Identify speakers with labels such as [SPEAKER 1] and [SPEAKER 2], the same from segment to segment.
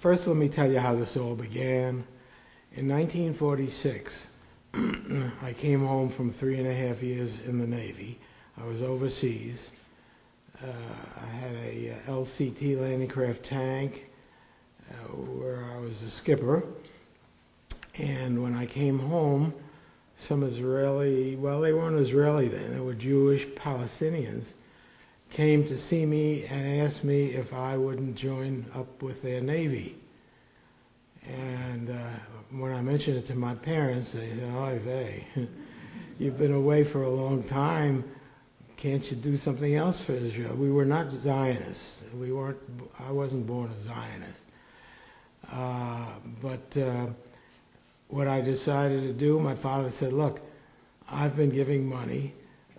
[SPEAKER 1] First, let me tell you how this all began. In 1946, I came home from 3.5 years in the Navy. I was overseas. I had a LCT landing craft tank where I was a skipper. And when I came home, some Israeli, well, they weren't Israeli then, they were Jewish Palestinians, came to see me and asked me if I wouldn't join up with their Navy. And when I mentioned it to my parents, they said, "Oy vey, you've been away for a long time. Can't you do something else for Israel?" We were not Zionists. I wasn't born a Zionist. But what I decided to do, my father said, "Look, I've been giving money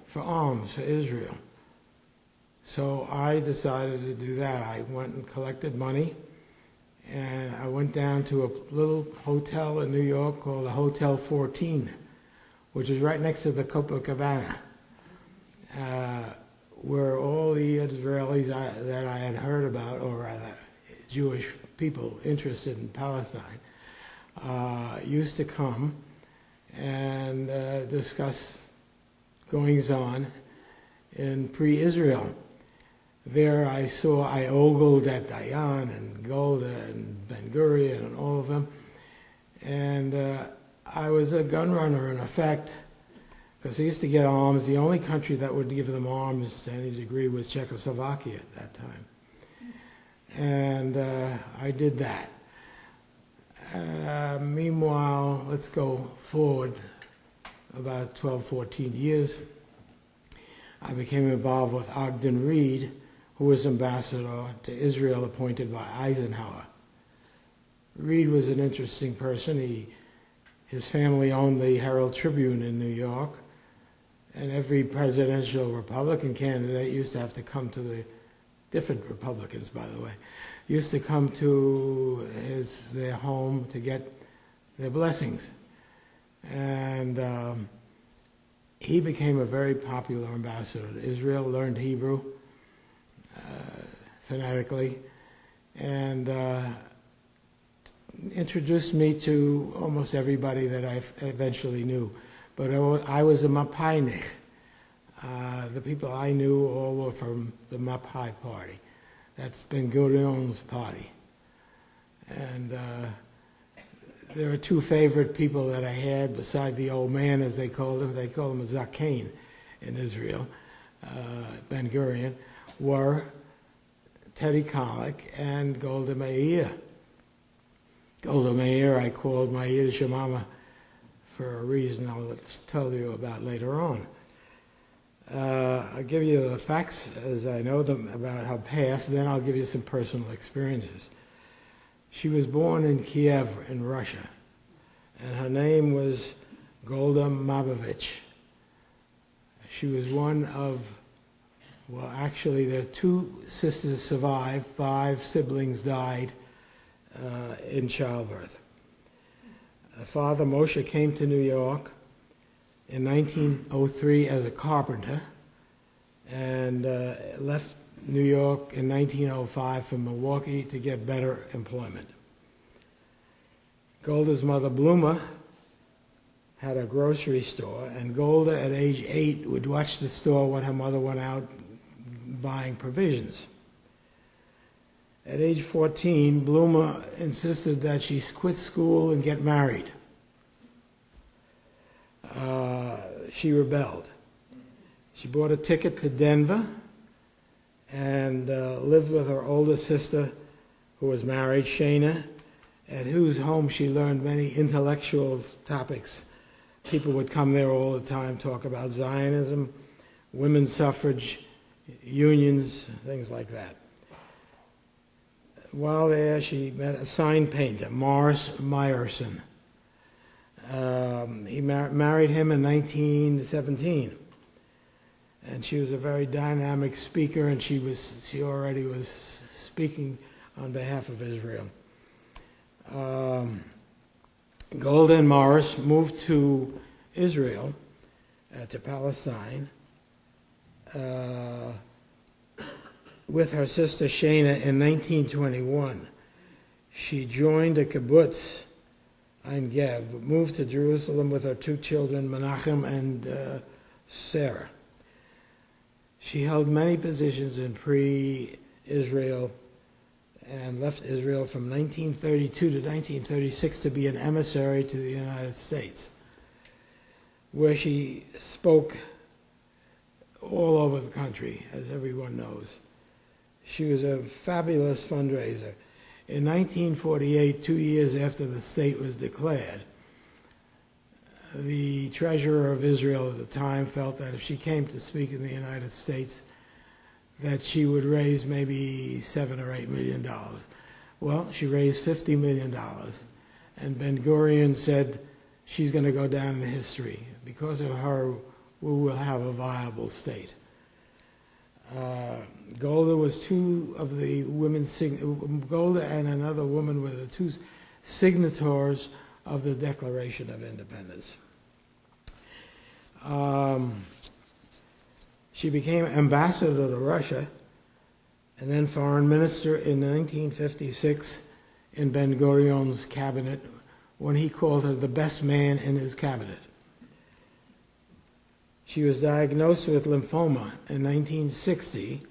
[SPEAKER 1] for arms for Israel." So I decided to do that. I went and collected money, and I went down to a little hotel in New York called the Hotel 14, which is right next to the Copacabana, where all the Israelis that I had heard about, or rather Jewish people interested in Palestine, used to come and discuss goings-on in pre-Israel. There I ogled at Dayan and Golda and Ben-Gurion and all of them. And I was a gun runner in effect, because they used to get arms. The only country that would give them arms to any degree was Czechoslovakia at that time. And I did that. Meanwhile, let's go forward about 12, 14 years. I became involved with Ogden Reed, who was ambassador to Israel appointed by Eisenhower. Reed was an interesting person. His family owned the Herald Tribune in New York, and every presidential Republican candidate used to have to come to the, different Republicans, by the way, used to come to their home to get their blessings. And he became a very popular ambassador to Israel, learned Hebrew phonetically, and introduced me to almost everybody that I eventually knew. But I was a Mapainik. The people I knew all were from the Mapai party. That's Ben-Gurion's party. And there are two favorite people that I had, besides the old man, as they called him. They called him a Zakein in Israel, Ben-Gurion, were Teddy Kollek and Golda Meir. Golda Meir I called my Yiddish mama for a reason I'll tell you about later on. I'll give you the facts as I know them about her past, then I'll give you some personal experiences. She was born in Kiev in Russia, and her name was Golda Mabovich. She was one of, well, actually their two sisters survived, 5 siblings died in childbirth. Father Moshe came to New York in 1903 as a carpenter and left New York in 1905 for Milwaukee to get better employment. Golda's mother, Bluma, had a grocery store, and Golda at age 8 would watch the store when her mother went out buying provisions. At age 14, Bluma insisted that she quit school and get married. She rebelled. She bought a ticket to Denver and lived with her older sister, who was married, Shana, at whose home she learned many intellectual topics. People would come there all the time, talk about Zionism, women's suffrage, unions, things like that. While there, she met a sign painter, Morris Meyerson. He married him in 1917. And she was a very dynamic speaker, and she already was speaking on behalf of Israel. Golda and Morris moved to Israel, to Palestine, with her sister Shana in 1921. She joined a kibbutz, Ein Gev, but moved to Jerusalem with her two children, Menachem and Sarah. She held many positions in pre-Israel and left Israel from 1932 to 1936 to be an emissary to the United States, where she spoke all over the country, as everyone knows. She was a fabulous fundraiser. In 1948, 2 years after the state was declared, the treasurer of Israel at the time felt that if she came to speak in the United States, that she would raise maybe $7 or $8 million. Well, she raised $50 million, and Ben-Gurion said she's going to go down in history. Because of her, we will have a viable state. Golda was two of the women, Golda and another woman were the two signatories of the Declaration of Independence. She became ambassador to Russia and then foreign minister in 1956 in Ben-Gurion's cabinet when he called her the best man in his cabinet. She was diagnosed with lymphoma in 1960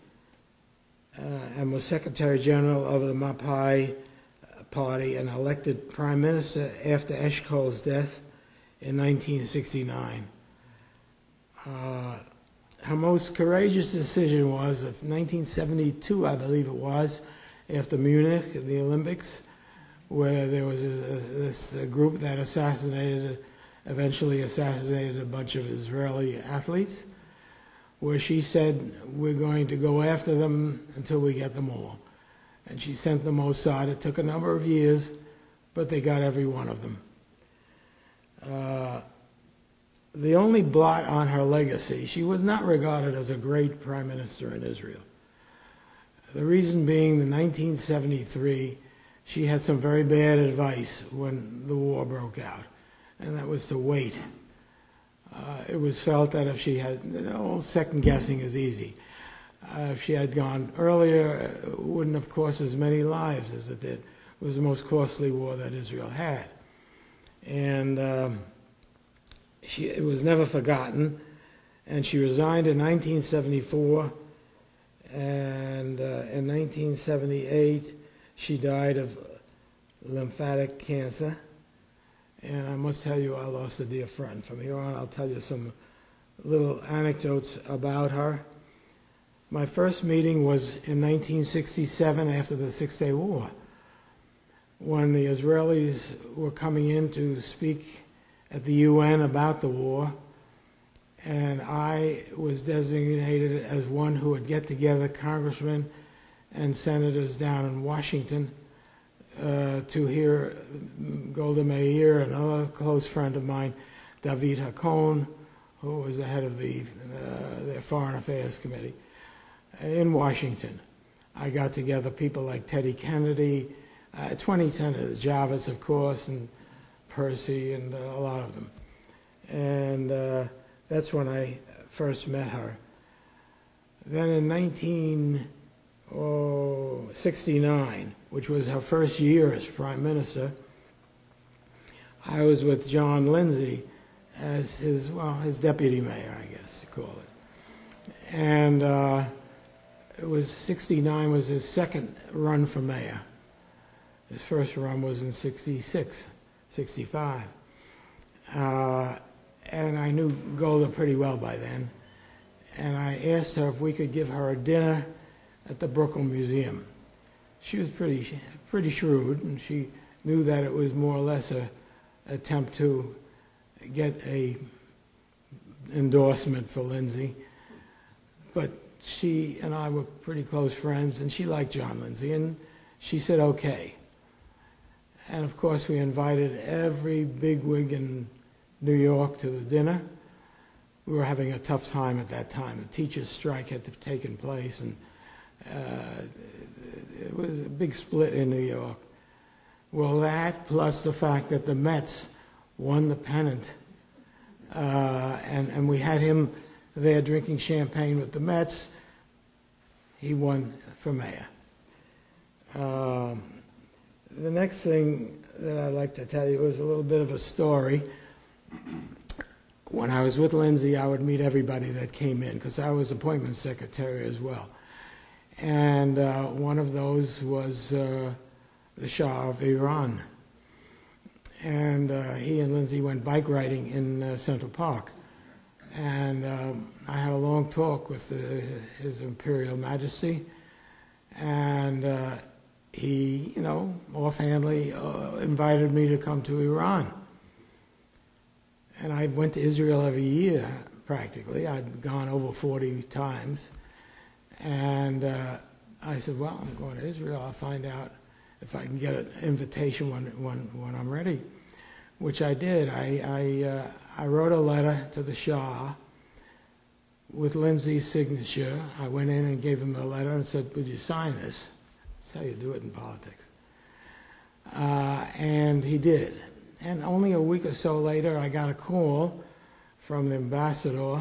[SPEAKER 1] and was Secretary General of the Mapai Party and elected Prime Minister after Eshkol's death in 1969. Her most courageous decision was of 1972, I believe it was, after Munich, the Olympics, where there was this group that eventually assassinated a bunch of Israeli athletes, where she said, we're going to go after them until we get them all. And she sent the Mossad. It took a number of years, but they got every one of them. The only blot on her legacy, she was not regarded as a great prime minister in Israel. The reason being, in 1973, she had some very bad advice when the war broke out, and that was to wait. It was felt that if she had, second guessing is easy. If she had gone earlier, it wouldn't have cost as many lives as it did. It was the most costly war that Israel had. And it was never forgotten, and she resigned in 1974, and in 1978 she died of lymphatic cancer. And I must tell you, I lost a dear friend. From here on, I'll tell you some little anecdotes about her. My first meeting was in 1967 after the Six-Day War, when the Israelis were coming in to speak at the UN about the war, and I was designated as one who would get together congressmen and senators down in Washington to hear Golda Meir, another close friend of mine, David Hakon, who was the head of the Foreign Affairs Committee, in Washington. I got together people like Teddy Kennedy, 20 senators, Javits, of course, and Percy, and a lot of them. And that's when I first met her. Then in 1969, which was her first year as prime minister, I was with John Lindsay as his deputy mayor, I guess you call it. And it was 69 was his second run for mayor. His first run was in 66, 65. And I knew Golda pretty well by then. And I asked her if we could give her a dinner at the Brooklyn Museum. She was pretty shrewd, and she knew that it was more or less an attempt to get a endorsement for Lindsay. But she and I were pretty close friends, and she liked John Lindsay, and she said okay. And of course, we invited every bigwig in New York to the dinner. We were having a tough time at that time. The teachers' strike had taken place, and it was a big split in New York. Well, that plus the fact that the Mets won the pennant, and we had him there drinking champagne with the Mets, he won for mayor. The next thing that I'd like to tell you is a little bit of a story. When I was with Lindsay, I would meet everybody that came in, because I was appointment secretary as well. And one of those was the Shah of Iran. And he and Lindsay went bike riding in Central Park. And I had a long talk with His Imperial Majesty. And he, offhandedly invited me to come to Iran. And I went to Israel every year, practically. I'd gone over 40 times. And I said, well, I'm going to Israel. I'll find out if I can get an invitation when I'm ready, which I did. I wrote a letter to the Shah with Lindsay's signature. I went in and gave him a letter and said, would you sign this? That's how you do it in politics. And he did. And only a week or so later, I got a call from the ambassador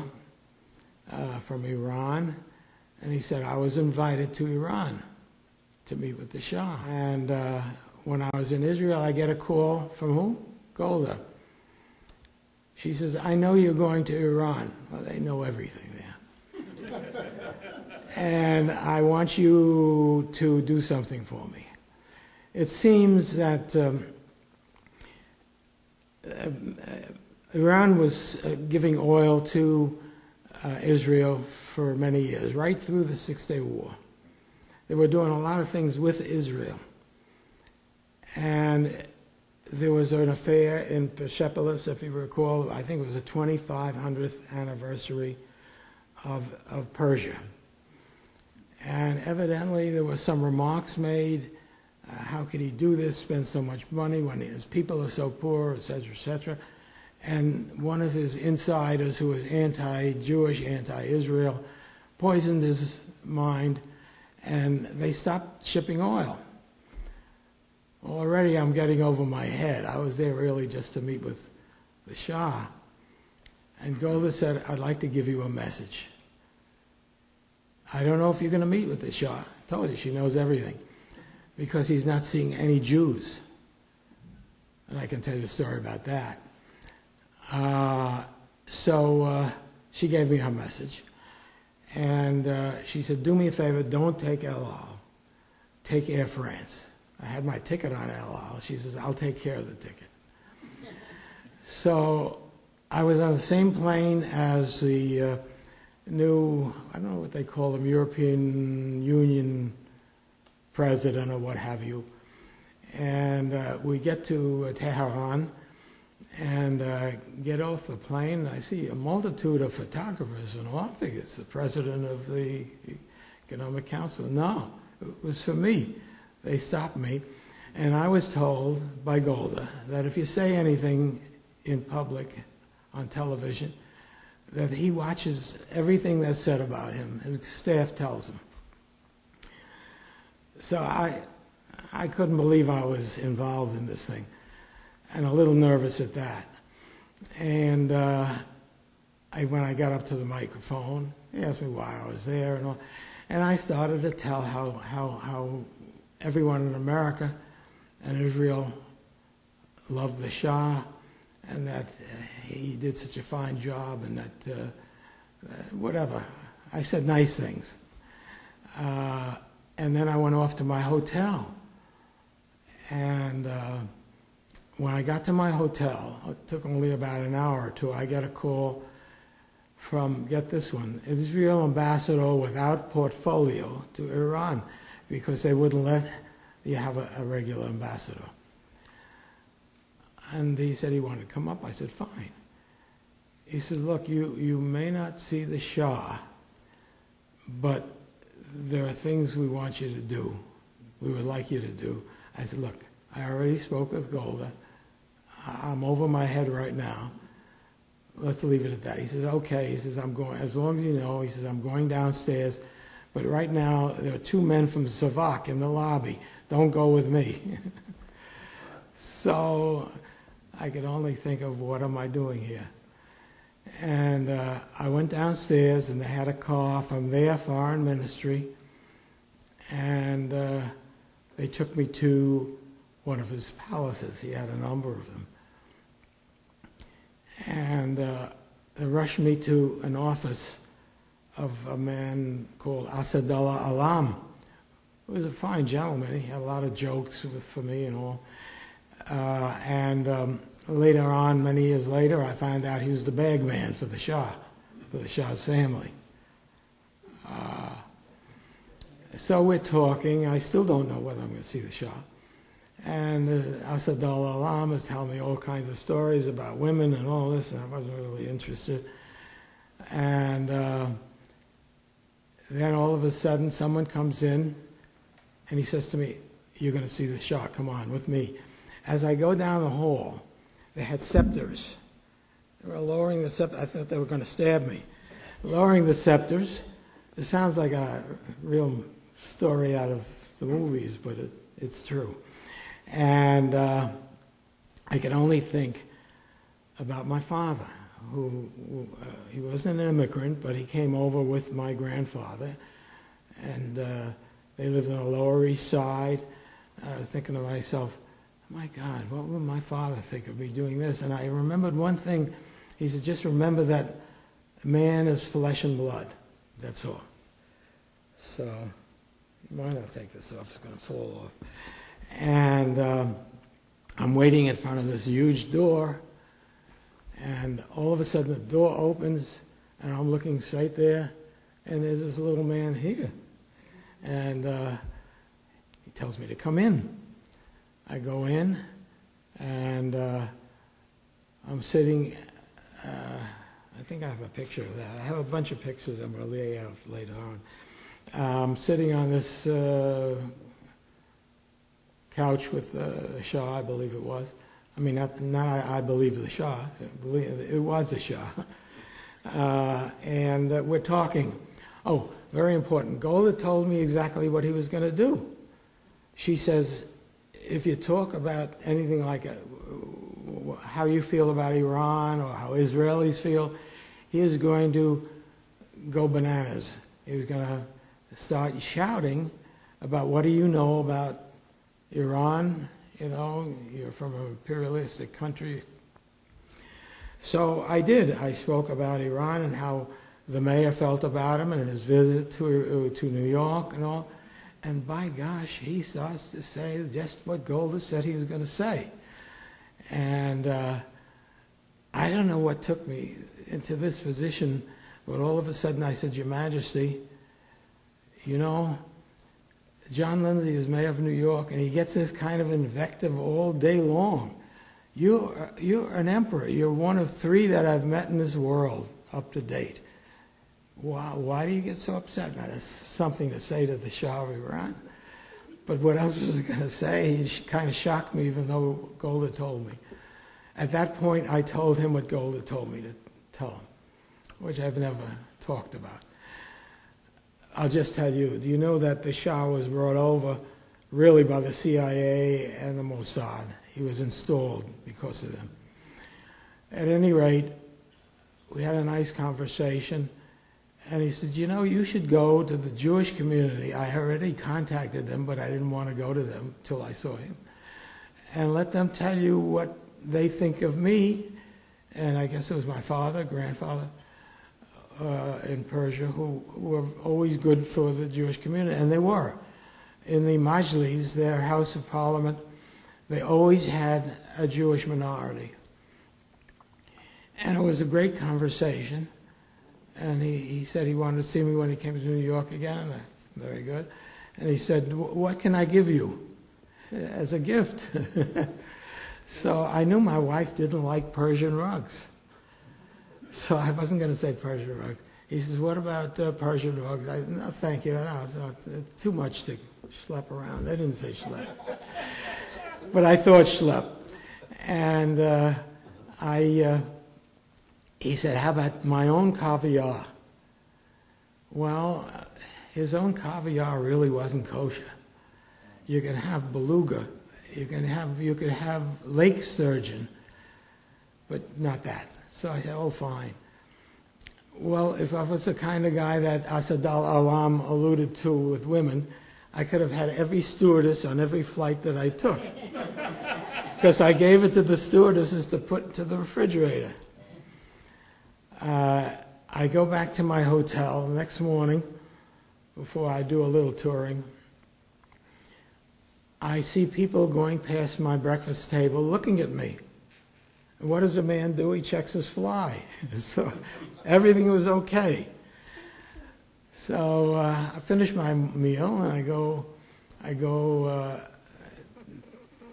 [SPEAKER 1] from Iran, and he said I was invited to Iran to meet with the Shah. And when I was in Israel, I get a call from who? Golda. She says, I know you're going to Iran. Well, they know everything there. And I want you to do something for me. It seems that Iran was giving oil to Israel for many years, right through the Six-Day War. They were doing a lot of things with Israel. And there was an affair in Persepolis, if you recall. I think it was the 2500th anniversary of Persia. And evidently there were some remarks made. How could he do this, spend so much money when his people are so poor, etc., etc. And one of his insiders, who was anti-Jewish, anti-Israel, poisoned his mind, and they stopped shipping oil. Already I'm getting over my head. I was there really just to meet with the Shah. And Golda said, I'd like to give you a message. I don't know if you're going to meet with the Shah. I told you, she knows everything. Because he's not seeing any Jews. And I can tell you a story about that. So she gave me her message. And she said, do me a favor, don't take El Al. Take Air France. I had my ticket on El Al. She says, I'll take care of the ticket. So I was on the same plane as the new, I don't know what they call them, European Union president or what have you. And we get to Tehran and get off the plane. I see a multitude of photographers, and I think it's the president of the Economic Council. No, it was for me. They stopped me, and I was told by Golda that if you say anything in public on television, that he watches everything that's said about him. His staff tells him. So I couldn't believe I was involved in this thing, and a little nervous at that. And when I got up to the microphone, he asked me why I was there and all, and I started to tell how everyone in America and Israel loved the Shah, and that he did such a fine job, and that whatever. I said nice things. And then I went off to my hotel. And when I got to my hotel, it took only about an hour or two, I get a call from, get this one, Israel ambassador without portfolio to Iran, because they wouldn't let you have a regular ambassador. And he said he wanted to come up. I said, fine. He says, look, you may not see the Shah, but there are things we want you to do. We would like you to do. I said, look, I already spoke with Golda. I'm over my head right now. Let's leave it at that. He says, okay. He says, I'm going, as long as you know, he says, I'm going downstairs. But right now, there are two men from Savak in the lobby. Don't go with me. So I could only think of, what am I doing here? And I went downstairs, and they had a car from their foreign ministry, and they took me to one of his palaces. He had a number of them. And they rushed me to an office of a man called Asadullah Alam. He was a fine gentleman. He had a lot of jokes for me and all. Later on, many years later, I found out he was the bag man for the Shah's family. So we're talking. I still don't know whether I'm going to see the Shah. And Asadullah Alam is telling me all kinds of stories about women and all this, and I wasn't really interested. And then all of a sudden, someone comes in, and he says to me, "You're going to see the Shah. Come on, with me." As I go down the hall, they had scepters. They were lowering the scepter. I thought they were going to stab me. Lowering the scepters. It sounds like a real story out of the movies, but it's true. And I could only think about my father, who he wasn't an immigrant, but he came over with my grandfather, and they lived on the Lower East Side. I was thinking to myself, my God, what would my father think of me doing this? And I remembered one thing. He said, just remember that man is flesh and blood. That's all. So, why not take this off? It's going to fall off. And I'm waiting in front of this huge door, and all of a sudden the door opens, and I'm looking straight there, and there's this little man here. And he tells me to come in. I go in, and I'm sitting, I think I have a picture of that. I have a bunch of pictures I'm going to lay out later on. I'm sitting on this couch with the Shah, I believe it was. I mean, not I believe the Shah. It was the Shah. And we're talking. Oh, very important. Golda told me exactly what he was going to do. She says, if you talk about anything like how you feel about Iran or how Israelis feel, he is going to go bananas. He was going to start shouting about what do you know about Iran, you know, you're from an imperialistic country. So I did. I spoke about Iran and how the mayor felt about him and his visit to New York and all. And by gosh, he starts to say just what Golda said he was going to say. And I don't know what took me into this position, but all of a sudden I said, Your Majesty, you know, John Lindsay is mayor of New York, and he gets this kind of invective all day long. You're an emperor. You're one of three that I've met in this world up to date. Why do you get so upset? Now, that's something to say to the Shah of Iran. But what else was I going to say? He kind of shocked me, even though Golda told me. At that point, I told him what Golda told me to tell him, which I've never talked about. I'll just tell you, do you know that the Shah was brought over really by the CIA and the Mossad? He was installed because of them. At any rate, we had a nice conversation, and he said, you know, you should go to the Jewish community. I already contacted them, but I didn't want to go to them till I saw him, and let them tell you what they think of me. And I guess it was my father, grandfather, in Persia, who were always good for the Jewish community, and they were. In the Majlis, their House of Parliament, they always had a Jewish minority. And it was a great conversation, and he said he wanted to see me when he came to New York again. Very good. And he said, what can I give you as a gift? So I knew my wife didn't like Persian rugs. So I wasn't going to say Persian rugs. He says, what about Persian rugs? No, thank you. No, it's too much to schlep around. They didn't say schlep. But I thought schlep. And he said, how about my own caviar? Well, his own caviar really wasn't kosher. You can have beluga. You could have lake sturgeon, but not that. So I said, oh, fine. Well, if I was the kind of guy that Asadullah Alam alluded to with women, I could have had every stewardess on every flight that I took. because I gave it to the stewardesses to put to the refrigerator. I go back to my hotel the next morning before I do a little touring. I see people going past my breakfast table looking at me. And what does a man do? He checks his fly. So everything was okay. So I finish my meal and I go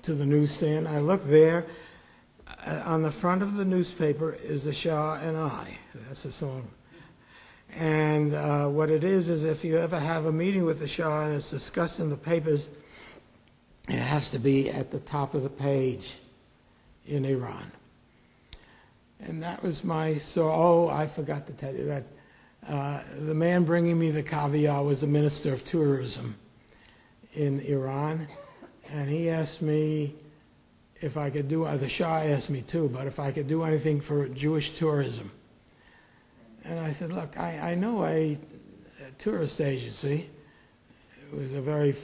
[SPEAKER 1] to the newsstand. I look there. On the front of the newspaper is The Shah and I. That's the song. And what it is if you ever have a meeting with the Shah and it's discussed in the papers, it has to be at the top of the page in Iran. And that was my story. Oh, I forgot to tell you that. The man bringing me the caviar was the Minister of Tourism in Iran. And he asked me if I could do, the Shah asked me too, but if I could do anything for Jewish tourism. And I said, look, I know a tourist agency. It was a very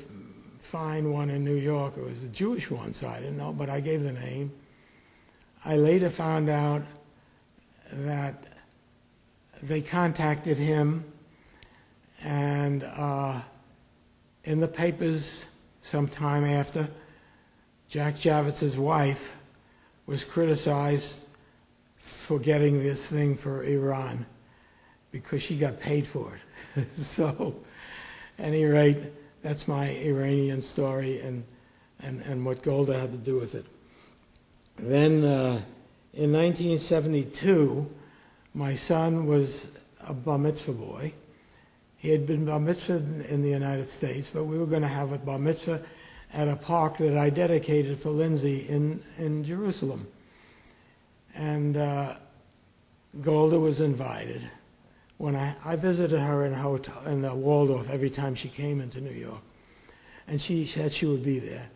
[SPEAKER 1] fine one in New York. It was a Jewish one, so I didn't know, but I gave the name. I later found out that they contacted him, and in the papers sometime after, Jack Javitz's wife was criticized for getting this thing for Iran because she got paid for it. So, at any rate, that's my Iranian story and what Golda had to do with it. Then in 1972, my son was a bar mitzvah boy. He had been bar mitzvahed in the United States, but we were going to have a bar mitzvah at a park that I dedicated for Lindsay in Jerusalem. And Golda was invited. When I visited her in the Waldorf every time she came into New York. And she said she would be there.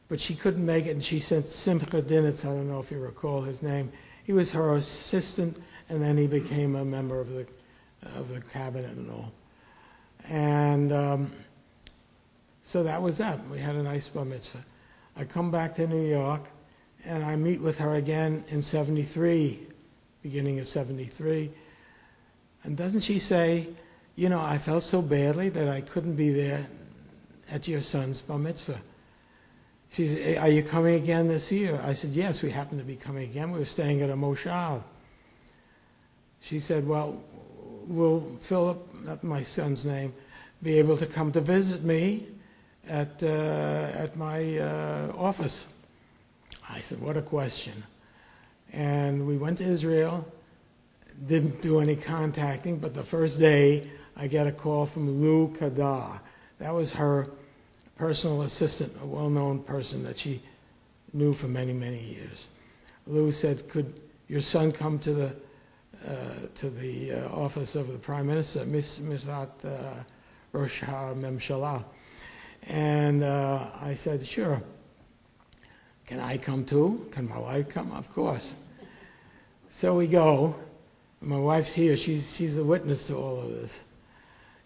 [SPEAKER 1] But she couldn't make it, and she sent Simcha Dinitz, I don't know if you recall his name. He was her assistant, and then he became a member of the cabinet and all. And so that was that. We had a nice bar mitzvah. I come back to New York, and I meet with her again in 73, beginning of 73. And doesn't she say, you know, I felt so badly that I couldn't be there at your son's bar mitzvah. She said, are you coming again this year? I said, yes, we happen to be coming again. We were staying at a moshav. She said, well, will Philip, that's my son's name, be able to come to visit me at my office? I said, what a question. And we went to Israel, didn't do any contacting, but the first day I get a call from Lou Kadar. That was her personal assistant, a well-known person that she knew for many, many years. Lou said, could your son come to the office of the Prime Minister, Misrat Rosh HaMemshalah? And I said, sure. Can I come too? Can my wife come? Of course. So we go. My wife's here. She's a witness to all of this.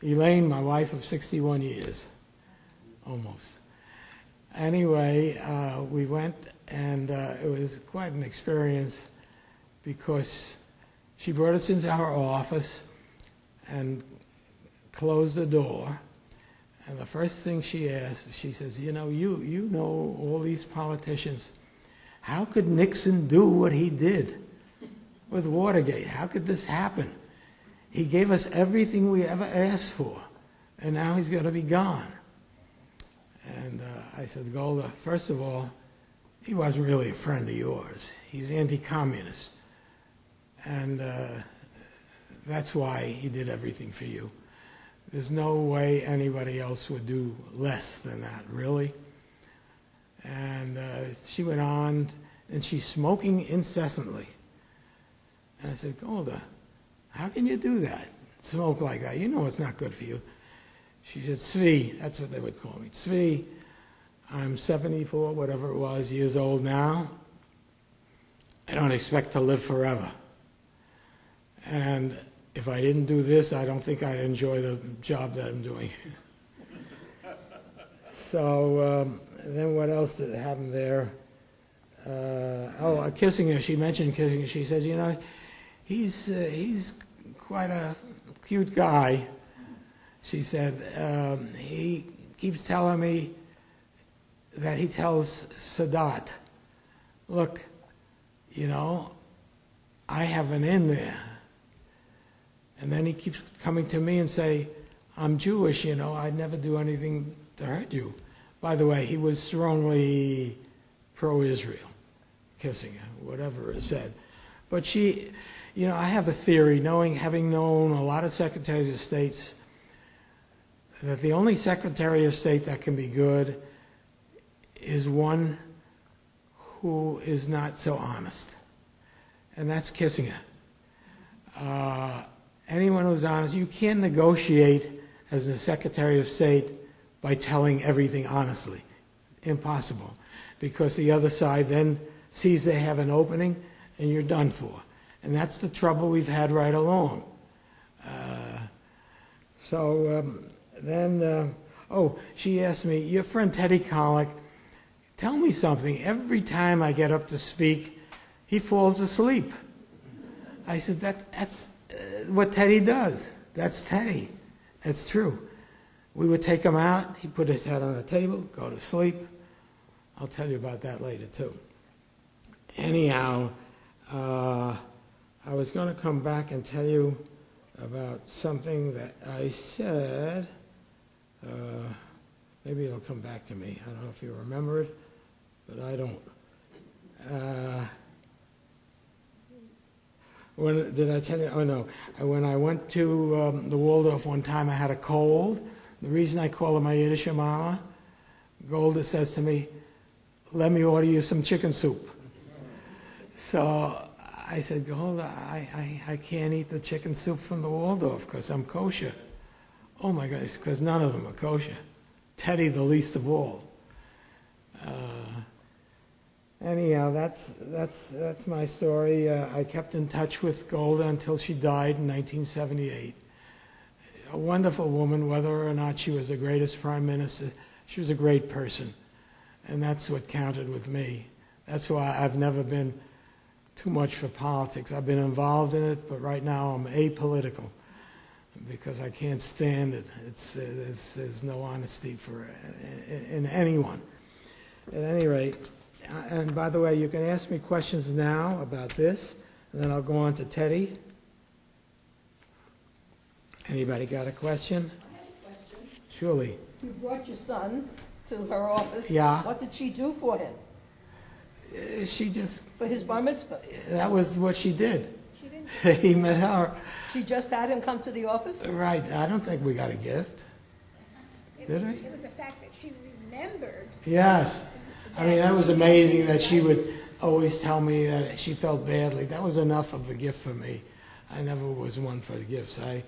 [SPEAKER 1] Elaine, my wife of 61 years, almost. Anyway, we went, and it was quite an experience because she brought us into her office and closed the door. And the first thing she asked, she says, you know all these politicians. How could Nixon do what he did with Watergate? How could this happen? He gave us everything we ever asked for, and now he's going to be gone. And I said, Golda, first of all, he wasn't really a friend of yours. He's anti-communist. And that's why he did everything for you. There's no way anybody else would do less than that, really. And she went on, and she's smoking incessantly. And I said, Golda, how can you do that? Smoke like that. You know it's not good for you. She said, Tzvi, that's what they would call me. Tzvi, I'm 74, whatever it was, years old now. I don't expect to live forever. And if I didn't do this, I don't think I'd enjoy the job that I'm doing. So then what else did happen there? Kissing her. She mentioned kissing her. She says, you know, he's quite a cute guy. She said, he keeps telling me that he tells Sadat, look, you know, I have an in there. And then he keeps coming to me and say, I'm Jewish, you know, I'd never do anything to hurt you. By the way, he was strongly pro-Israel, kissing her, whatever is said. But she, you know, I have a theory, having known a lot of secretaries of states, that the only secretary of state that can be good is one who is not so honest. And that's Kissinger. Anyone who's honest, you can't negotiate as the Secretary of State by telling everything honestly. Impossible. Because the other side then sees they have an opening and you're done for. And that's the trouble we've had right along. She asked me, your friend Teddy Kollek, tell me something. Every time I get up to speak, he falls asleep. I said, that's what Teddy does. That's Teddy. It's true. We would take him out. He'd put his head on the table, go to sleep. I'll tell you about that later, too. Anyhow, I was going to come back and tell you about something that I said. Maybe it'll come back to me. I don't know if you remember it, but I don't. Did I tell you? Oh, no. When I went to the Waldorf one time, I had a cold. The reason I call her my Yiddish mama, Golda says to me, let me order you some chicken soup. So I said, Golda, I can't eat the chicken soup from the Waldorf because I'm kosher. Oh, my God, it's because none of them are kosher. Teddy, the least of all. Anyhow, that's my story. I kept in touch with Golda until she died in 1978. A wonderful woman, whether or not she was the greatest prime minister, she was a great person. And that's what counted with me. That's why I've never been too much for politics. I've been involved in it, but right now I'm apolitical because I can't stand it. There's no honesty in anyone. At any rate, and by the way, you can ask me questions now about this, and then I'll go on to Teddy. Anybody got a question?
[SPEAKER 2] I have a question.
[SPEAKER 1] Surely.
[SPEAKER 2] You brought your son to her office.
[SPEAKER 1] Yeah.
[SPEAKER 2] What did she do for him?
[SPEAKER 1] She just...
[SPEAKER 2] For his bar mitzvah?
[SPEAKER 1] That was what she did.
[SPEAKER 2] She didn't.
[SPEAKER 1] He met her.
[SPEAKER 2] She just had him come to the office?
[SPEAKER 1] Right. I don't think we got a gift. Did we?
[SPEAKER 3] It was the fact that she remembered.
[SPEAKER 1] Yes. I mean, that was amazing that she would always tell me that she felt badly. That was enough of a gift for me. I never was one for gifts. I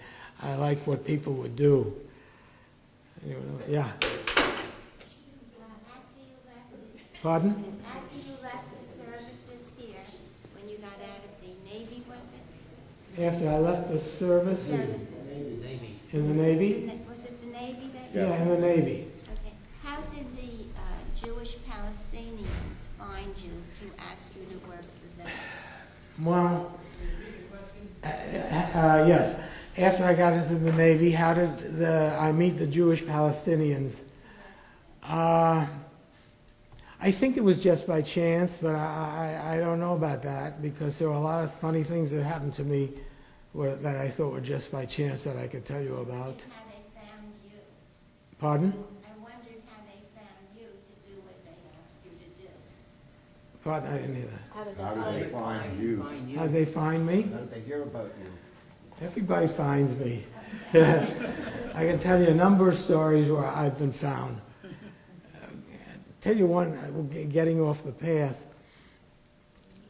[SPEAKER 1] like what people would do. Yeah. Pardon?
[SPEAKER 3] After you left the services here, when you got out of the Navy, was it?
[SPEAKER 1] After I left the service
[SPEAKER 3] Services.
[SPEAKER 1] in the Navy?
[SPEAKER 3] Was it the Navy that you...
[SPEAKER 1] Yeah, in the Navy.
[SPEAKER 3] Okay. How did the Jewish Palestinians find you to ask you to work for them?
[SPEAKER 1] Well, yes. After I got into the Navy, how did I meet the Jewish Palestinians? I think it was just by chance, but I don't know about that because there were a lot of funny things that happened to me that I thought were just by chance that I could tell you about.
[SPEAKER 3] How they found you?
[SPEAKER 1] Pardon?
[SPEAKER 3] I wondered how they found you to do what they asked you to do.
[SPEAKER 1] Pardon? I didn't hear that.
[SPEAKER 4] How did they find you?
[SPEAKER 1] How did they find me?
[SPEAKER 4] How did they hear about you?
[SPEAKER 1] Everybody finds me. I can tell you a number of stories where I've been found. Tell you one, getting off the path.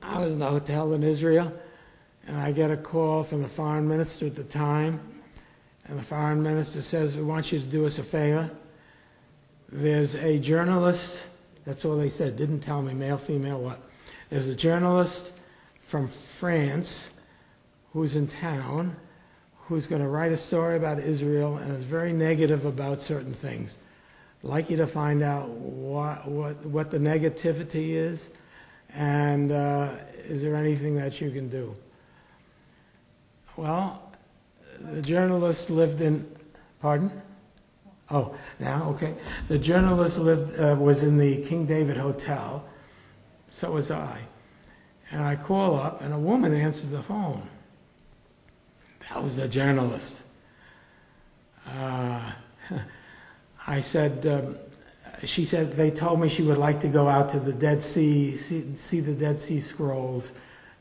[SPEAKER 1] I was in a hotel in Israel, and I get a call from the foreign minister at the time, and the foreign minister says, we want you to do us a favor. There's a journalist, that's all they said, didn't tell me, male, female, what. There's a journalist from France who's in town, who's going to write a story about Israel and is very negative about certain things. I'd like you to find out what the negativity is And is there anything that you can do? Well, the journalist lived in, pardon? Oh, now, okay. The journalist was in the King David Hotel, so was I. And I call up, and a woman answered the phone. That was the journalist. I said, she said they told me she would like to go out to the Dead Sea, see the Dead Sea Scrolls,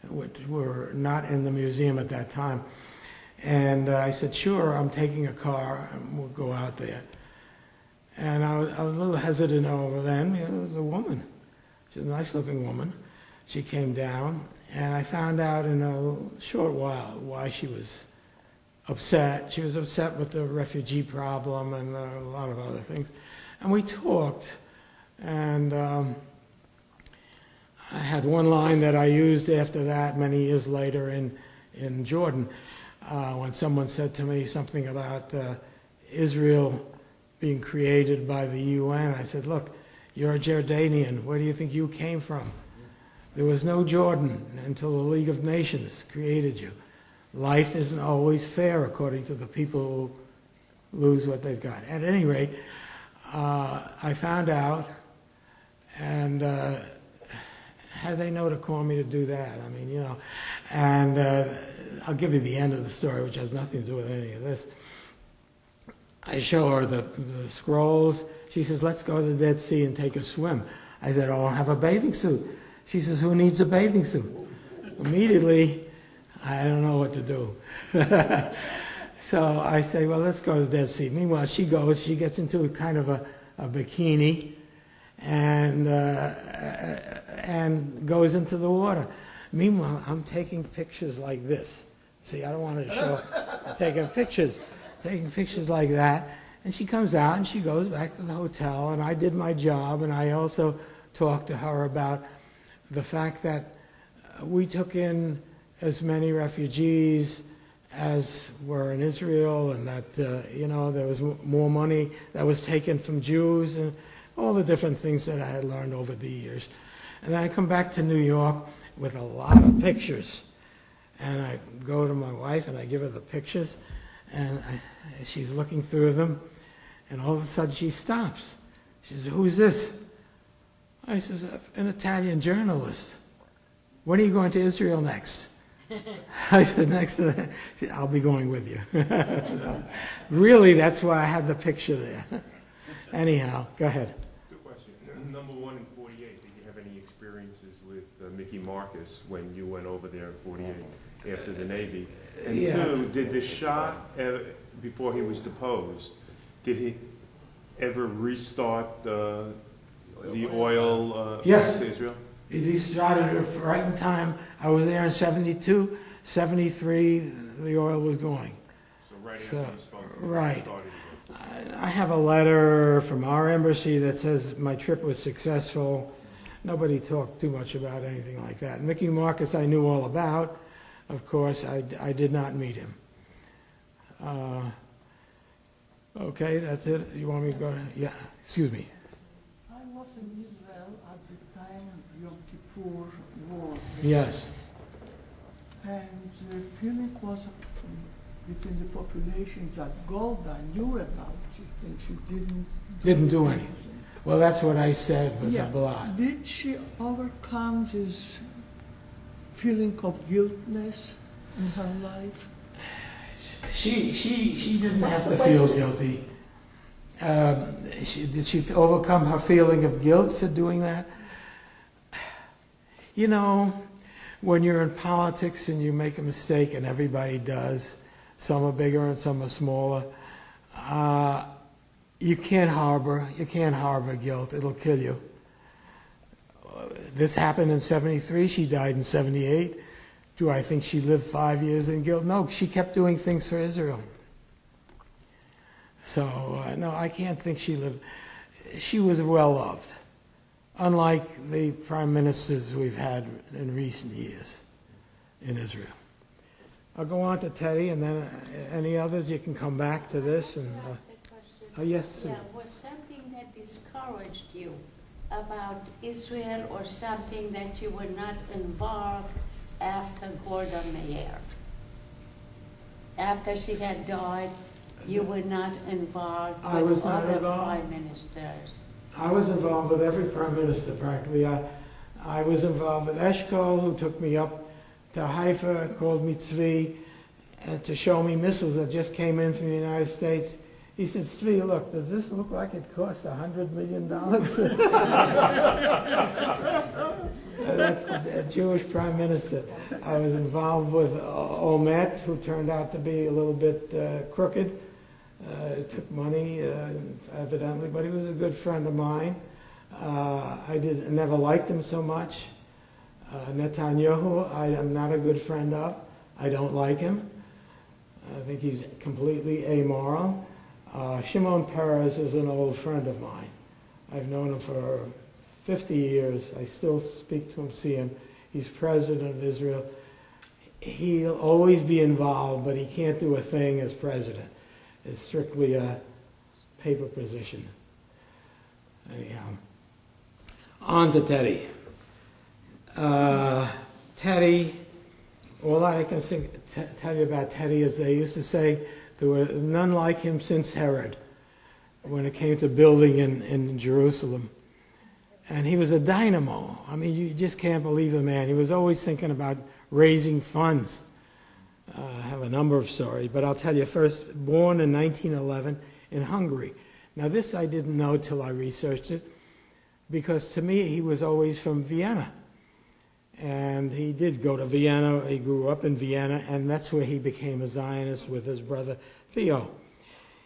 [SPEAKER 1] which were not in the museum at that time. And I said, sure, I'm taking a car, and we'll go out there. And I was a little hesitant over then. It was a woman. She was a nice-looking woman. She came down, and I found out in a short while why she was upset. She was upset with the refugee problem and a lot of other things. And we talked, and I had one line that I used after that many years later in Jordan, when someone said to me something about Israel being created by the UN. I said, look, you're a Jordanian. Where do you think you came from? There was no Jordan until the League of Nations created you. Life isn't always fair according to the people who lose what they've got. At any rate, I found out, and how do they know to call me to do that? I mean, you know, and I'll give you the end of the story, which has nothing to do with any of this. I show her the scrolls. She says, let's go to the Dead Sea and take a swim. I said, I don't have a bathing suit. She says, who needs a bathing suit? Immediately, I don't know what to do. So I say, well, let's go to the Dead Sea. Meanwhile, she goes, she gets into a kind of a bikini and goes into the water. Meanwhile, I'm taking pictures like this. See, I don't want to show, I'm taking pictures like that. And she comes out and she goes back to the hotel, and I did my job, and I also talked to her about the fact that we took in as many refugees as were in Israel, and that, you know, there was more money that was taken from Jews, and all the different things that I had learned over the years. And then I come back to New York with a lot of pictures, and I go to my wife and I give her the pictures, and she's looking through them, and all of a sudden she stops. She says, who's this? I says, an Italian journalist. When are you going to Israel next? I said, next to that. She said, I'll be going with you. Really, that's why I have the picture there. Anyhow, go ahead.
[SPEAKER 5] Good question. Number one, in 48, did you have any experiences with Mickey Marcus when you went over there in 48 after the Navy? And
[SPEAKER 1] Yeah.
[SPEAKER 5] two, did the Shah, before he was deposed, did he ever restart the oil
[SPEAKER 1] Yes.
[SPEAKER 5] to Israel?
[SPEAKER 1] He started it right in time. I was there in 72, 73, the oil was going.
[SPEAKER 5] So right after
[SPEAKER 1] So,
[SPEAKER 5] you spoke,
[SPEAKER 1] right.
[SPEAKER 5] it started again.
[SPEAKER 1] I have a letter from our embassy that says my trip was successful. Nobody talked too much about anything like that. Mickey Marcus I knew all about. Of course, I did not meet him. Okay, that's it. You want me to go? Yeah, excuse me.
[SPEAKER 6] I was in Israel at the time of Yom Kippur War.
[SPEAKER 1] Yes.
[SPEAKER 6] And the feeling was between the population that Golda knew about it and she
[SPEAKER 1] Didn't do anything. Well, that's what I said was a
[SPEAKER 6] Yeah.
[SPEAKER 1] blot.
[SPEAKER 6] Did she overcome this feeling of guiltness in her life?
[SPEAKER 1] She didn't have to feel guilty. Did she overcome her feeling of guilt for doing that? You know, when you're in politics and you make a mistake, and everybody does, some are bigger and some are smaller, you can't harbor guilt. It'll kill you. This happened in 73. She died in 78. Do I think she lived 5 years in guilt? No, she kept doing things for Israel. So, no, I can't think she lived. She was well-loved, unlike the prime ministers we've had in recent years in Israel. I'll go on to Teddy, and then any others, you can come back to this. And
[SPEAKER 3] Ask a question.
[SPEAKER 1] yes, sir.
[SPEAKER 3] Yeah, was something that discouraged you
[SPEAKER 7] about Israel or something that you were not involved after Golda Meir? After she had died, you were not involved
[SPEAKER 1] I
[SPEAKER 7] with
[SPEAKER 1] was not
[SPEAKER 7] other
[SPEAKER 1] involved.
[SPEAKER 7] prime ministers?
[SPEAKER 1] I was involved with every prime minister practically. I was involved with Eshkol, who took me up to Haifa, called me Tzvi, to show me missiles that just came in from the United States. He said, Tzvi, look, does this look like it cost $100 million? That's a Jewish prime minister. I was involved with Omet, who turned out to be a little bit crooked. Took money, evidently, but he was a good friend of mine. I never liked him so much. Netanyahu, I am not a good friend of. I don't like him. I think he's completely amoral. Shimon Peres is an old friend of mine. I've known him for 50 years. I still speak to him, see him. He's president of Israel. He'll always be involved, but he can't do a thing as president. It's strictly a paper position. Anyhow, on to Teddy. Teddy, all I can tell you about Teddy is they used to say there were none like him since Herod when it came to building in Jerusalem. And he was a dynamo. I mean, you just can't believe the man. He was always thinking about raising funds. I have a number of stories, but I'll tell you first, born in 1911 in Hungary. Now this I didn't know till I researched it, because to me he was always from Vienna. And he did go to Vienna, he grew up in Vienna, and that's where he became a Zionist with his brother Theo.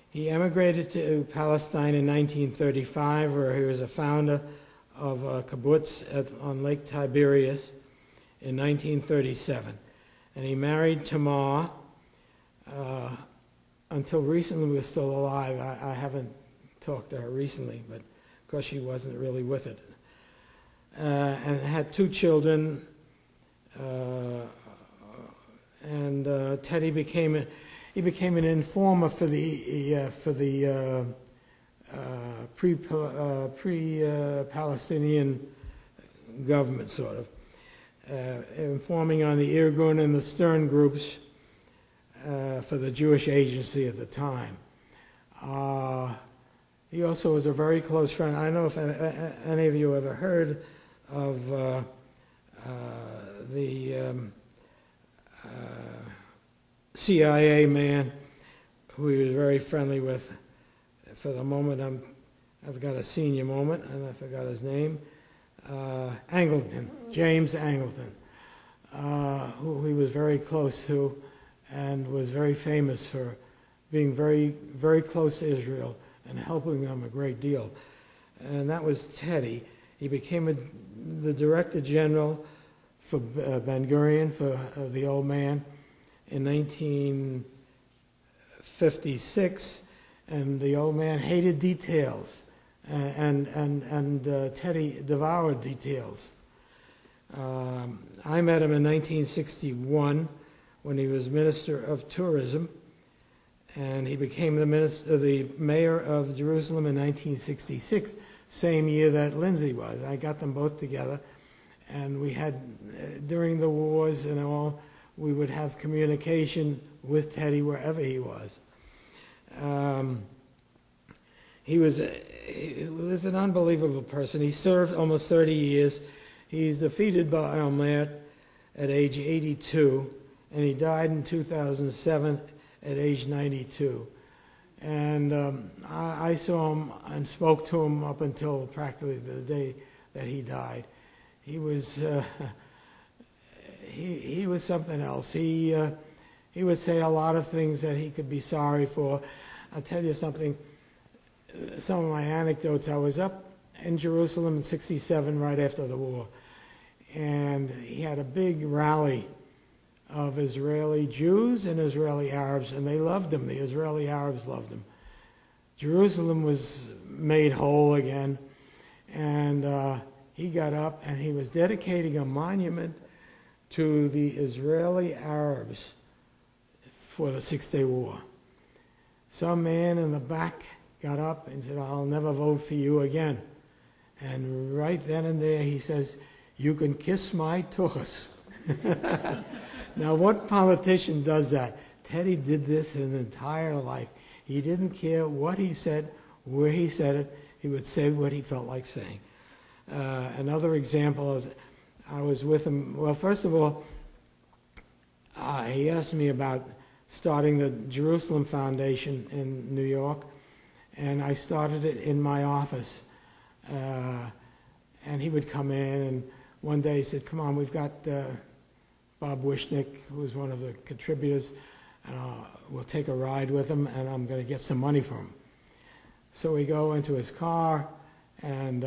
[SPEAKER 1] He emigrated to Palestine in 1935, where he was a founder of a kibbutz on Lake Tiberias in 1937. And he married Tamar. Until recently was still alive. I haven't talked to her recently, but of course she wasn't really with it. And had two children. Teddy became an informer for the pre-Palestinian government, sort of. Informing on the Irgun and the Stern groups for the Jewish Agency at the time. He also was a very close friend. I don't know if any of you ever heard of the CIA man who he was very friendly with. For the moment, I've got a senior moment, and I forgot his name. Angleton, James Angleton, who he was very close to and was very famous for being very, very close to Israel and helping them a great deal. And that was Teddy. He became the Director General for Ben Gurion, for the old man, in 1956, and the old man hated details. And Teddy devoured details. I met him in 1961 when he was Minister of Tourism, and he became the mayor of Jerusalem in 1966, same year that Lindsay was. I got them both together, and we had, during the wars and all, we would have communication with Teddy wherever he was. He was an unbelievable person. He served almost 30 years. He's defeated by Omer at age 82, and he died in 2007 at age 92. And I saw him and spoke to him up until practically the day that he died. He was he was something else. He would say a lot of things that he could be sorry for. I'll tell you something. Some of my anecdotes. I was up in Jerusalem in '67, right after the war, and he had a big rally of Israeli Jews and Israeli Arabs, and they loved him. The Israeli Arabs loved him. Jerusalem was made whole again, and he got up and he was dedicating a monument to the Israeli Arabs for the Six-Day War. Some man in the back got up and said, "I'll never vote for you again." And right then and there, he says, "You can kiss my tuchus." Now, what politician does that? Teddy did this his entire life. He didn't care what he said, where he said it. He would say what he felt like saying. Another example is I was with him. Well, first of all, he asked me about starting the Jerusalem Foundation in New York, and I started it in my office. And he would come in, and one day he said, "Come on, we've got Bob Wishnick, who was one of the contributors, and we'll take a ride with him, and I'm going to get some money for him." So we go into his car, and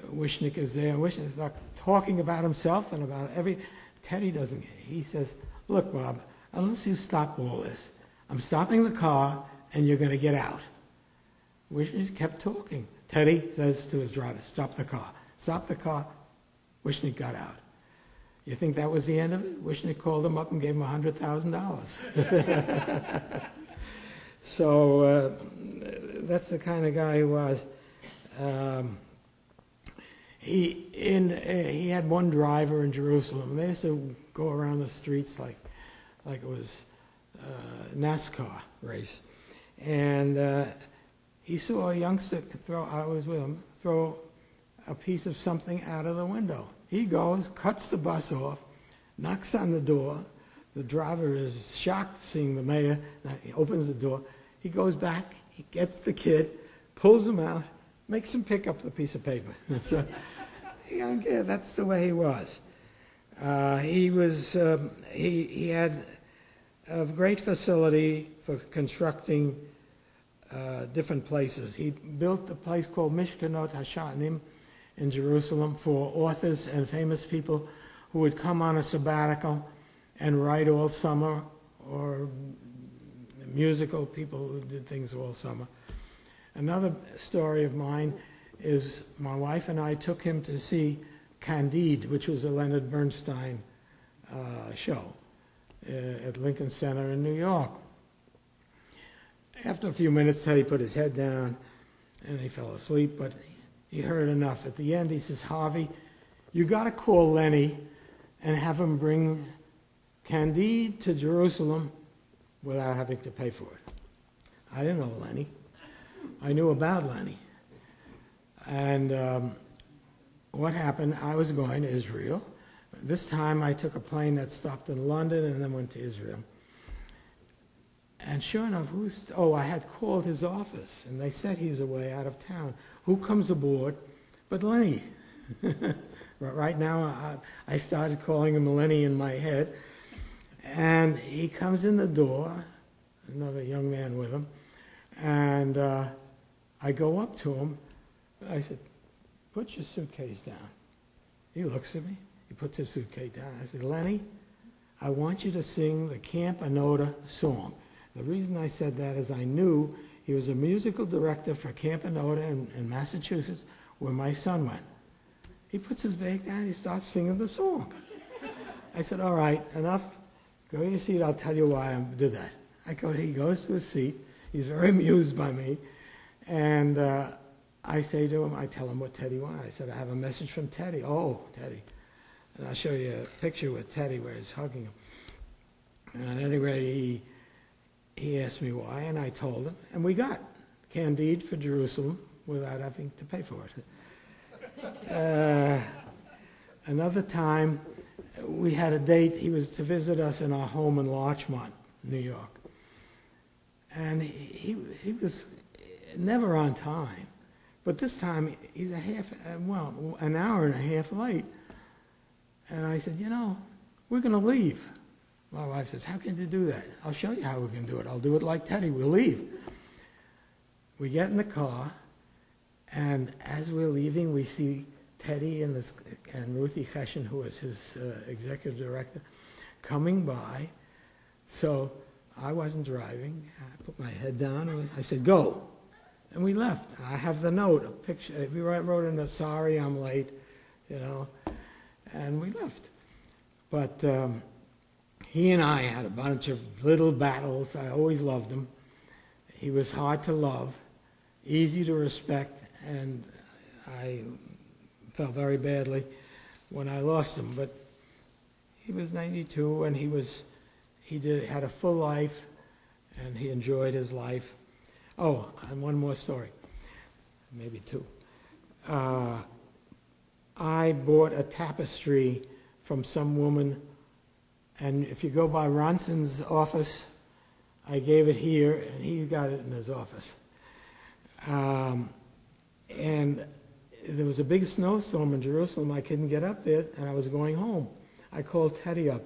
[SPEAKER 1] Wishnick is there, and Wishnick's like talking about himself and about Teddy doesn't. He says, "Look, Bob, unless you stop all this, I'm stopping the car, and you're going to get out." Wishnick kept talking. Teddy says to his driver, "Stop the car. Stop the car." Wishnick got out. You think that was the end of it? Wishnick called him up and gave him $100,000. So that's the kind of guy he was. He had one driver in Jerusalem. They used to go around the streets like it was a NASCAR race. And he saw a youngster I was with him, throw a piece of something out of the window. He goes, cuts the bus off, knocks on the door. The driver is shocked seeing the mayor. He opens the door. He goes back, he gets the kid, pulls him out, makes him pick up the piece of paper. So, yeah, that's the way he was. He had a great facility for constructing different places. He built a place called Mishkanot Hashanim in Jerusalem for authors and famous people who would come on a sabbatical and write all summer, or musical people who did things all summer. Another story of mine is my wife and I took him to see Candide, which was a Leonard Bernstein show at Lincoln Center in New York. After a few minutes, Teddy put his head down and he fell asleep, but he heard enough. At the end, he says, "Harvey, you got to call Lenny and have him bring Candide to Jerusalem without having to pay for it." I didn't know Lenny. I knew about Lenny. And what happened, I was going to Israel. This time I took a plane that stopped in London and then went to Israel. And sure enough, I had called his office, and they said he was away out of town. Who comes aboard but Lenny? Right now, I started calling him Lenny in my head. And he comes in the door, another young man with him, and I go up to him. I said, "Put your suitcase down." He looks at me. He puts his suitcase down. I said, "Lenny, I want you to sing the Camp Anoda song." The reason I said that is I knew he was a musical director for Camp Anoda in Massachusetts, where my son went. He puts his bag down, he starts singing the song. I said, "All right, enough. Go to your seat, I'll tell you why I did that." He goes to his seat. He's very amused by me. And I say to him, I tell him what Teddy wanted. I said, "I have a message from Teddy." "Oh, Teddy." And I'll show you a picture with Teddy where he's hugging him. And anyway, he asked me why, and I told him. And we got Candide for Jerusalem without having to pay for it. Another time, we had a date. He was to visit us in our home in Larchmont, New York. And he was never on time. But this time, he's an hour and a half late. And I said, "We're going to leave." My wife says, "How can you do that?" "I'll show you how we can do it. I'll do it like Teddy. We'll leave." We get in the car, and as we're leaving, we see Teddy and Ruthie Cheshin, who was his executive director, coming by. So I wasn't driving. I put my head down, and I said, "Go." And we left. I have the note, a picture. We wrote in there, "Sorry, I'm late," and we left. But he and I had a bunch of little battles. I always loved him. He was hard to love, easy to respect, and I felt very badly when I lost him, but he was 92, and had a full life, and he enjoyed his life. Oh, and one more story, maybe two. I bought a tapestry from some woman, and if you go by Ronson's office, I gave it here, and he got it in his office. And there was a big snowstorm in Jerusalem. I couldn't get up there, and I was going home. I called Teddy up.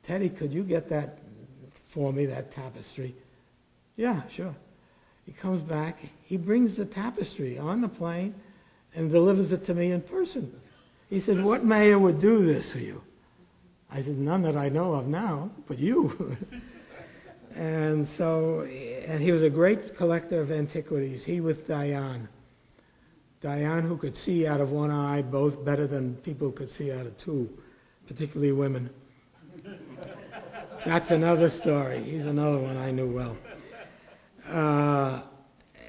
[SPEAKER 1] Teddy, could you get that for me, that tapestry? Yeah, sure. He comes back. He brings the tapestry on the plane and delivers it to me in person. He said, what mayor would do this for you? I said, none that I know of now, but you. And he was a great collector of antiquities. He with Diane. Diane, who could see out of one eye, both better than people could see out of two, particularly women. That's another story. He's another one I knew well.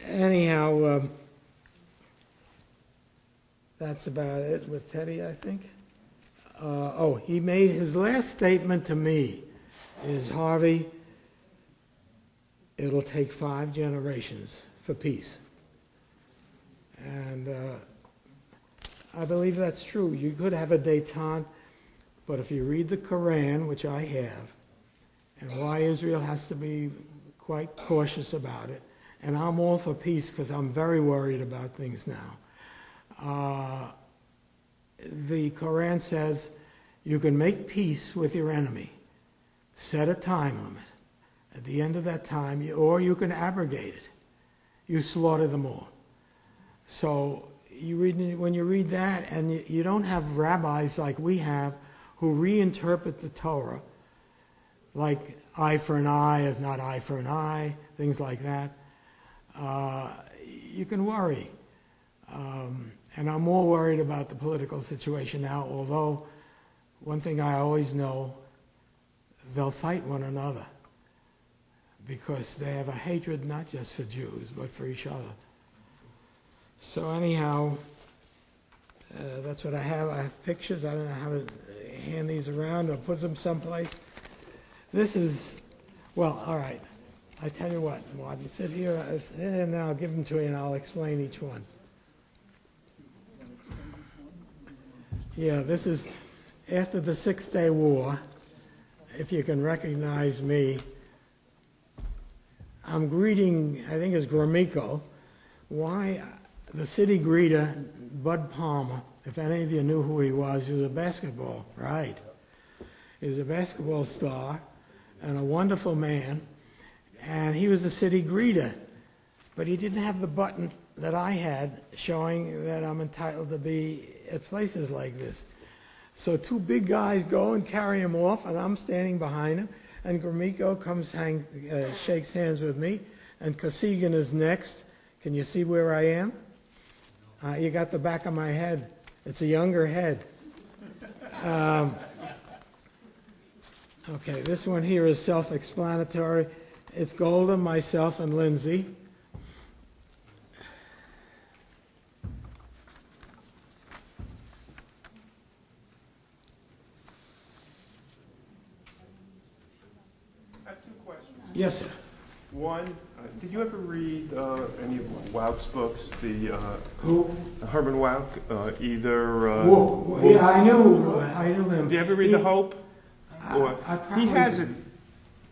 [SPEAKER 1] Anyhow, that's about it with Teddy, I think. He made his last statement to me is, Harvey, it'll take 5 generations for peace. And I believe that's true. You could have a détente, but if you read the Quran, which I have, and why Israel has to be quite cautious about it, and I'm all for peace because I'm very worried about things now. The Quran says you can make peace with your enemy, set a time limit. At the end of that time, or you can abrogate it. You slaughter them all. So when you read that, and you don't have rabbis like we have who reinterpret the Torah, like eye for an eye is not eye for an eye, things like that, you can worry. And I'm more worried about the political situation now, although one thing I always know, they'll fight one another because they have a hatred not just for Jews, but for each other. So anyhow, that's what I have. I have pictures. I don't know how to hand these around or put them someplace. This is, well, all right. I tell you what, Martin, sit here and I'll give them to you and I'll explain each one. Yeah, this is after the 6-Day War. If you can recognize me, I'm greeting, I think it's Gromyko. Why? The city greeter, Bud Palmer, if any of you knew who he was a basketball, right? He was a basketball star and a wonderful man, and he was the city greeter. But he didn't have the button that I had showing that I'm entitled to be at places like this. So 2 big guys go and carry him off, and I'm standing behind him, and Gromyko comes, shakes hands with me, and Kosygin is next. Can you see where I am? You got the back of my head. It's a younger head. Okay, this one here is self-explanatory. It's Golda, myself, and Lindsay.
[SPEAKER 5] I have 2 questions.
[SPEAKER 1] Yes, sir.
[SPEAKER 5] One, did you ever read any of Wauch's books? The
[SPEAKER 1] Who?
[SPEAKER 5] Herman Wauch, either.
[SPEAKER 1] Yeah, I knew him.
[SPEAKER 5] Did you ever read The Hope? Or,
[SPEAKER 1] I
[SPEAKER 5] he has a
[SPEAKER 1] did.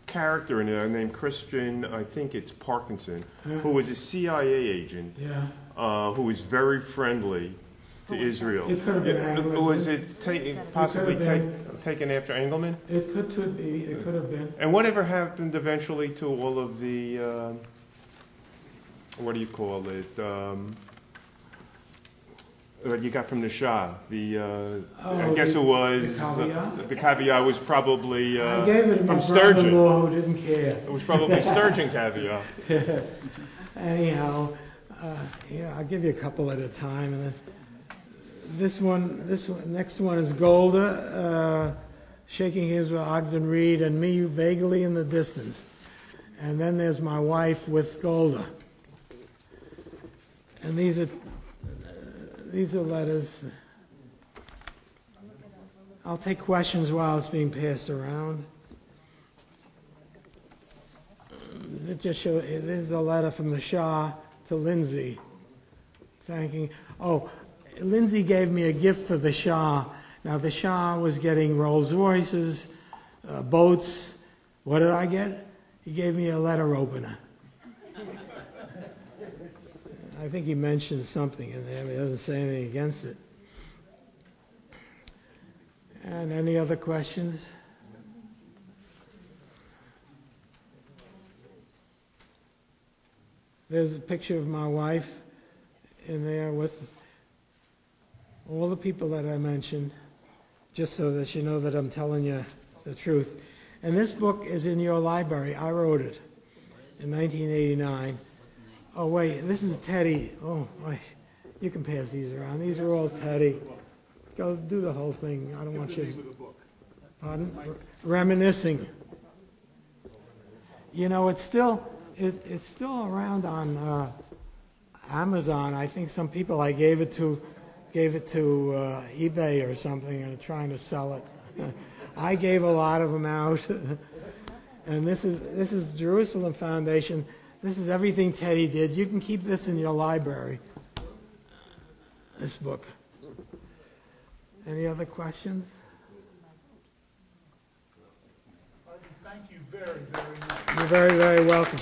[SPEAKER 5] character in there named Christian, I think it's Parkinson, who was a CIA agent, who was very friendly to Israel.
[SPEAKER 1] It could have been Anglican.
[SPEAKER 5] Was it possibly taken after Engelman?
[SPEAKER 1] It could be. It could have been.
[SPEAKER 5] And whatever happened eventually to all of the, what do you call it? What you got from the Shah? I guess it was
[SPEAKER 1] the caviar.
[SPEAKER 5] The caviar was probably
[SPEAKER 1] I gave it to my
[SPEAKER 5] from sturgeon.
[SPEAKER 1] brother-in-law who didn't care.
[SPEAKER 5] It was probably sturgeon caviar.
[SPEAKER 1] Anyhow, I'll give you a couple at a time. And then this one, next one is Golda, shaking hands with Ogden Reed and me vaguely in the distance. And then there's my wife with Golda. And these are These are letters. I'll take questions while it's being passed around. It just shows, it is a letter from the Shah to Lindsay, thanking, Lindsay gave me a gift for the Shah. Now, the Shah was getting Rolls Royces, boats. What did I get? He gave me a letter opener. I think he mentioned something in there, but he doesn't say anything against it. And any other questions? There's a picture of my wife in there with all the people that I mentioned, just so that you know that I'm telling you the truth. And this book is in your library. I wrote it in 1989. Oh, wait, this is Teddy. Oh, wait. You can pass these around. These are all Teddy. Go do the whole thing. I don't want you... Pardon? Reminiscing. You know, it's still around on Amazon. I think some people, I gave it to eBay or something and trying to sell it. I gave a lot of them out. And this is Jerusalem Foundation. This is everything Teddy did. You can keep this in your library, this book. Any other questions?
[SPEAKER 6] Thank you very, very much.
[SPEAKER 1] You're very, very welcome.